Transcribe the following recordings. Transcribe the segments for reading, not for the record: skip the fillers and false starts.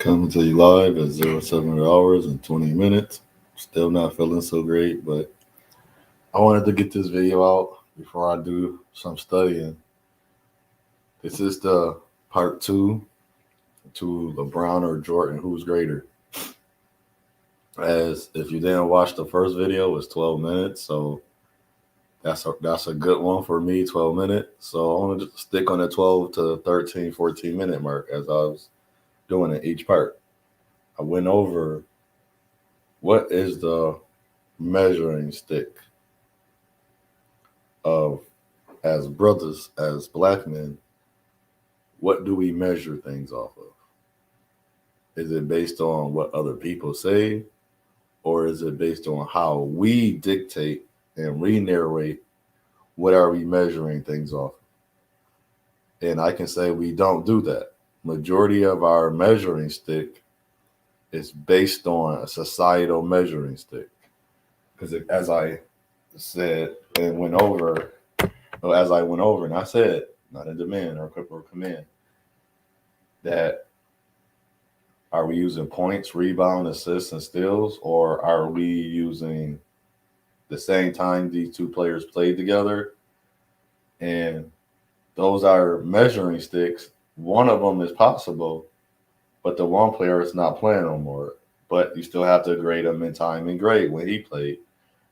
Coming to you live at 07 hours and 20 minutes. Still not feeling so great, but I wanted to get this video out before I do some studying. This is the part two to LeBron or Jordan, who's greater. As if you didn't watch the first video, it was 12 minutes, so that's a good one for me, 12 minutes. So I want to stick on the 12 to 13, 14 minute mark as I was doing in each part. I went over what is the measuring stick of, as brothers, as black men, what do we measure things off of? Is it based on what other people say, or is it based on how we dictate and re-narrate what are we measuring things off of? And I can say we don't do that. Majority of our measuring stick is based on a societal measuring stick. Because as I said and went over, and I said, not a demand or command, that are we using points, rebound, assists, and steals, or are we using the same time these two players played together? And those are measuring sticks. One of them is possible, but the one player is not playing no more. But you still have to grade him in time and grade when he played.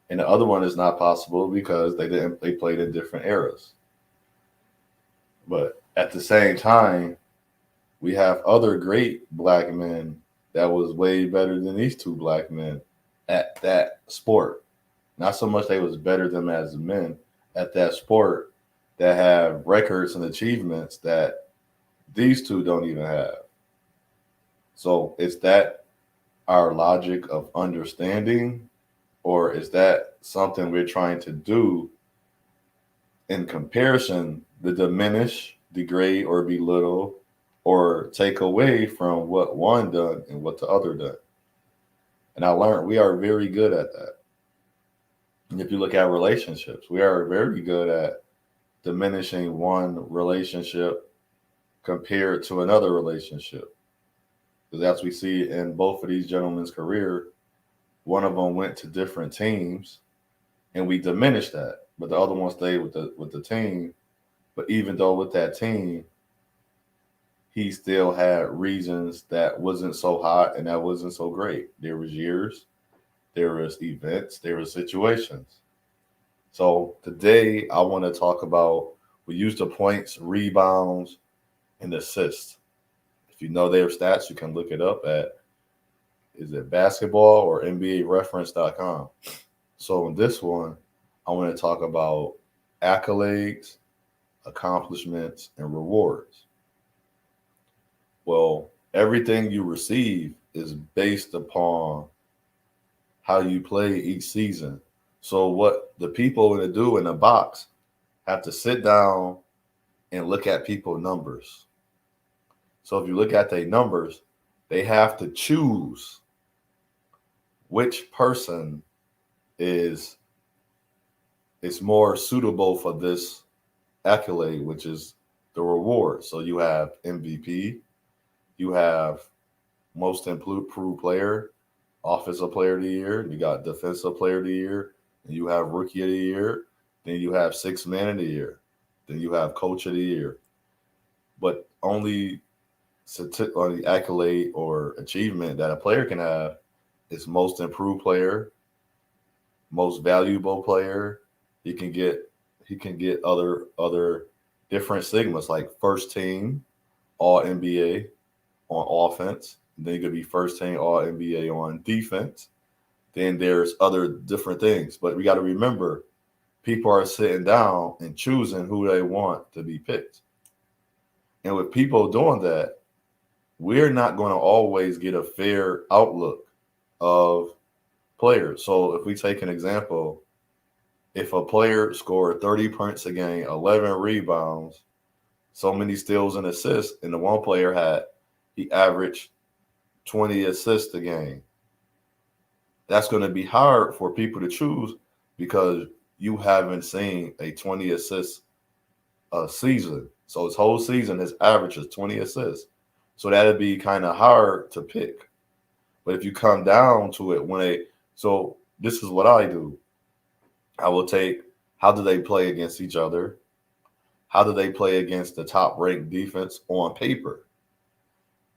And the other one is not possible because they played in different eras. But at the same time, we have other great black men that was way better than these two black men at that sport. Not so much they was better than them as men at that sport, that have records and achievements that these two don't even have. So is that our logic of understanding, or is that something we're trying to do in comparison to diminish, degrade, or belittle, or take away from what one done and what the other done? And I learned we are very good at that. And if you look at relationships, we are very good at diminishing one relationship compared to another relationship. Because as we see in both of these gentlemen's career, one of them went to different teams and we diminished that, but the other one stayed with the team. But even though with that team, he still had reasons that wasn't so hot and that wasn't so great. There was years, there was events, there were situations. So today I want to talk about, we use the points, rebounds, and assists. If you know their stats, you can look it up at, is it basketball or NBAreference.com. So in this one, I want to talk about accolades, accomplishments, and rewards. Well, everything you receive is based upon how you play each season. So what the people in the box have to sit down and look at people's numbers. So if you look at their numbers, they have to choose which person is more suitable for this accolade, which is the reward. So you have MVP, you have most improved player, offensive player of the year, you got defensive player of the year, and you have rookie of the year, then you have sixth man of the year, then you have coach of the year. But only the accolade or achievement that a player can have is most improved player, most valuable player. He can get other different sigmas like first team all NBA on offense. Then he could be first team all NBA on defense. Then there's other different things. But we got to remember, people are sitting down and choosing who they want to be picked. And with people doing that, we're not going to always get a fair outlook of players. So if we take an example, if a player scored 30 points a game, 11 rebounds, so many steals and assists, and the one player he averaged 20 assists a game, that's going to be hard for people to choose because you haven't seen a 20 assists a season. So his whole season, his average is 20 assists. So that'd be kind of hard to pick. But if you come down to it, so this is what I do. I will take, how do they play against each other? How do they play against the top ranked defense on paper?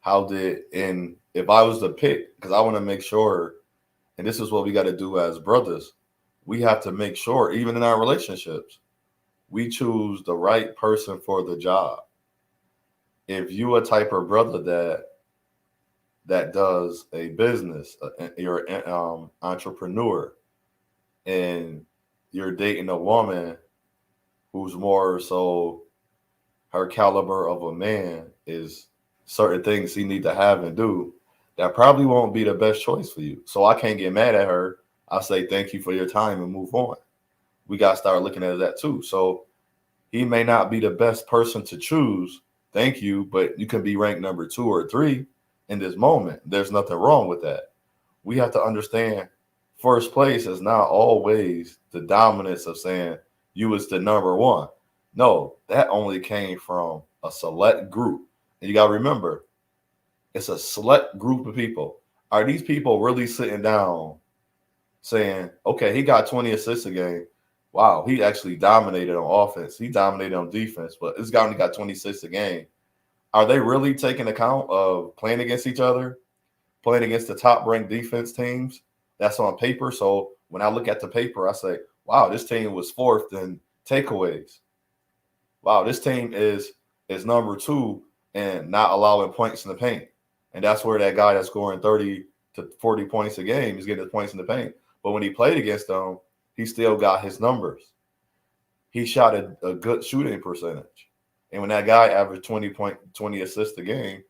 And if I was to pick, because I want to make sure, and this is what we got to do as brothers, we have to make sure, even in our relationships, we choose the right person for the job. If you a type of brother that does a business, you're an entrepreneur, and you're dating a woman who's more so, her caliber of a man is certain things he need to have and do, that probably won't be the best choice for you. So I can't get mad at her. I say thank you for your time and move on. We got to start looking at that too. So he may not be the best person to choose. Thank you, but you can be ranked number 2 or 3 in this moment. There's nothing wrong with that. We have to understand first place is not always the dominance of saying you was the number 1. No, that only came from a select group. And you got to remember, it's a select group of people. Are these people really sitting down saying, okay, he got 20 assists a game. Wow, he actually dominated on offense. He dominated on defense, but this guy only got 26 a game. Are they really taking account of playing against each other, playing against the top-ranked defense teams? That's on paper. So when I look at the paper, I say, wow, this team was 4th in takeaways. Wow, this team is number 2 and not allowing points in the paint. And that's where that guy that's scoring 30 to 40 points a game is getting his points in the paint. But when he played against them, he still got his numbers. He shot a good shooting percentage. And when that guy averaged 20 assists a game,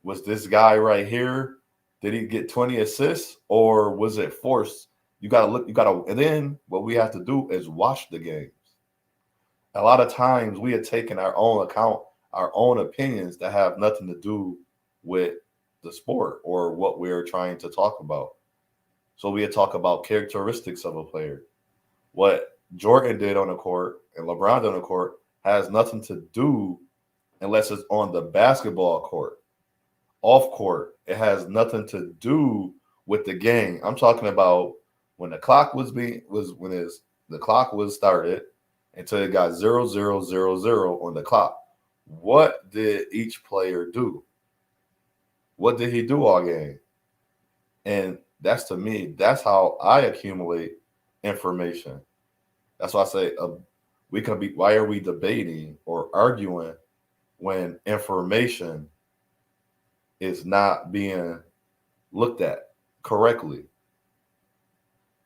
was this guy right here, did he get 20 assists or was it forced? And then what we have to do is watch the games. A lot of times we are taking our own account, our own opinions that have nothing to do with the sport or what we're trying to talk about. So we talk about characteristics of a player. What Jordan did on the court and LeBron did on the court has nothing to do unless it's on the basketball court. Off court, it has nothing to do with the game. I'm talking about when the clock the clock was started until it got 0-0-0-0 on the clock. What did each player do? What did he do all game? And that's, to me, that's how I accumulate information. That's why I say why are we debating or arguing when information is not being looked at correctly?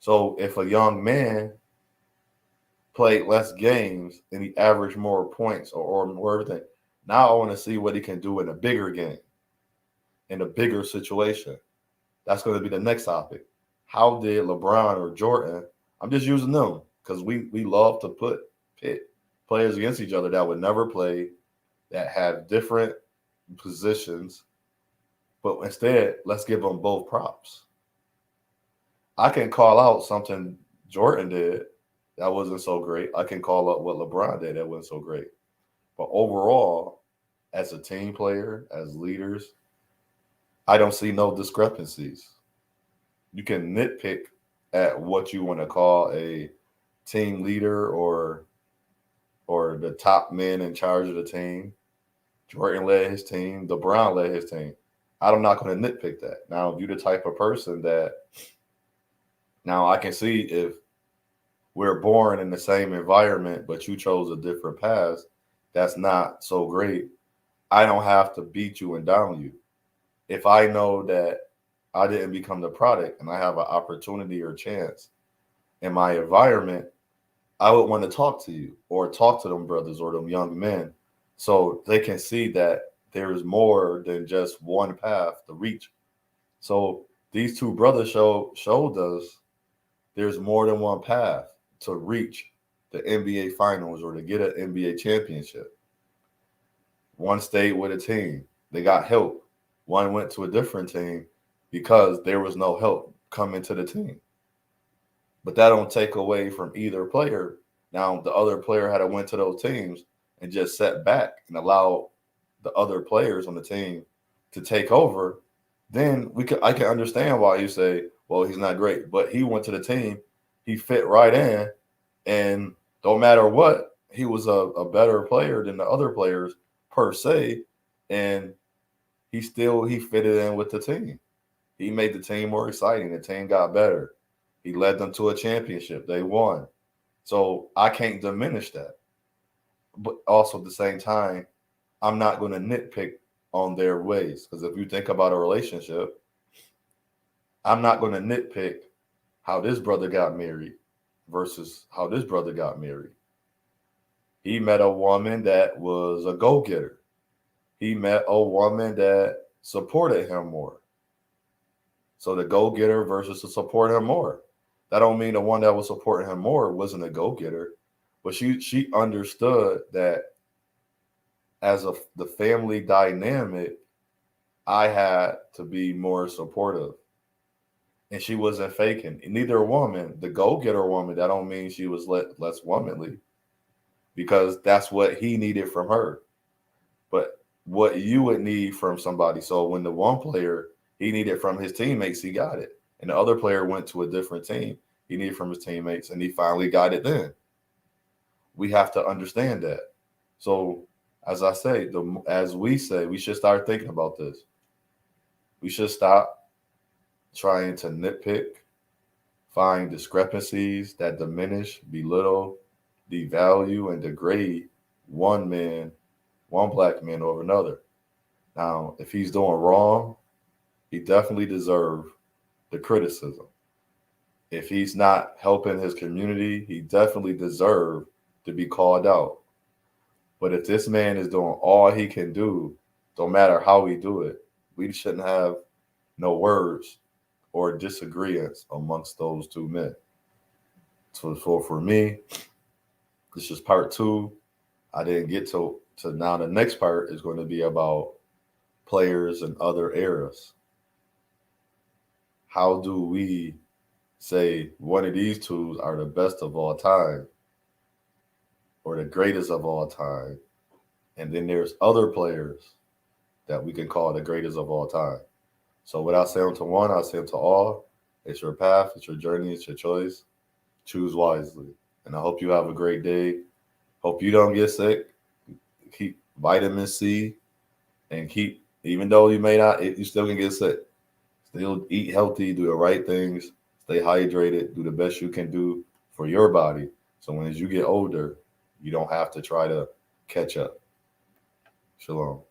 So if a young man played less games and he averaged more points or more everything, now I want to see what he can do in a bigger game, in a bigger situation. That's going to be the next topic. How did LeBron or Jordan, I'm just using them because we love to pit players against each other that would never play, that have different positions, but instead, let's give them both props. I can call out something Jordan did that wasn't so great. I can call out what LeBron did that wasn't so great. But overall, as a team player, as leaders, I don't see no discrepancies. You can nitpick at what you want to call a team leader or the top man in charge of the team. Jordan led his team. LeBron led his team. I'm not going to nitpick that. Now, if you're the type of person that, now I can see if we're born in the same environment, but you chose a different path, that's not so great. I don't have to beat you and down you. If I know that I didn't become the product and I have an opportunity or chance in my environment, I would want to talk to you or talk to them brothers or them young men so they can see that there is more than just one path to reach. So these two brothers showed us there's more than one path to reach the NBA finals or to get an NBA championship. One stayed with a team. They got help. One went to a different team because there was no help coming to the team. But that don't take away from either player. Now, the other player went to those teams and just sat back and allowed the other players on the team to take over, then I can understand why you say, well, he's not great. But he went to the team, he fit right in, and no matter what, he was a better player than the other players per se, and he fitted in with the team. He made the team more exciting. The team got better. He led them to a championship. They won. So I can't diminish that. But also at the same time, I'm not going to nitpick on their ways. Because if you think about a relationship, I'm not going to nitpick how this brother got married versus how this brother got married. He met a woman that was a go-getter. He met a woman that supported him more. So the go-getter versus to support him more. That don't mean the one that was supporting him more wasn't a go-getter, but she understood that as the family dynamic, I had to be more supportive. And she wasn't faking. Neither woman, the go-getter woman, that don't mean she was less womanly, because that's what he needed from her. But what you would need from somebody. So when the one player, he needed from his teammates, he got it. And the other player went to a different team, he needed from his teammates, and he finally got it then. We have to understand that. So as I say, we should start thinking about this. We should stop trying to nitpick, find discrepancies that diminish, belittle, devalue, and degrade one black man over another. Now, if he's doing wrong, he definitely deserves the criticism. If he's not helping his community, he definitely deserves to be called out. But if this man is doing all he can do, don't matter how we do it, we shouldn't have no words or disagreements amongst those two men. So for me, this is part 2. I didn't get to now. The next part is going to be about players in other eras. How do we say one of these two are the best of all time or the greatest of all time? And then there's other players that we can call the greatest of all time. So without saying to one, I'll say to all. It's your path, it's your journey, it's your choice. Choose wisely. And I hope you have a great day. Hope you don't get sick. Keep vitamin C and even though you may not, you still can get sick. Still eat healthy, do the right things, stay hydrated, do the best you can do for your body. So as you get older, you don't have to try to catch up. Shalom.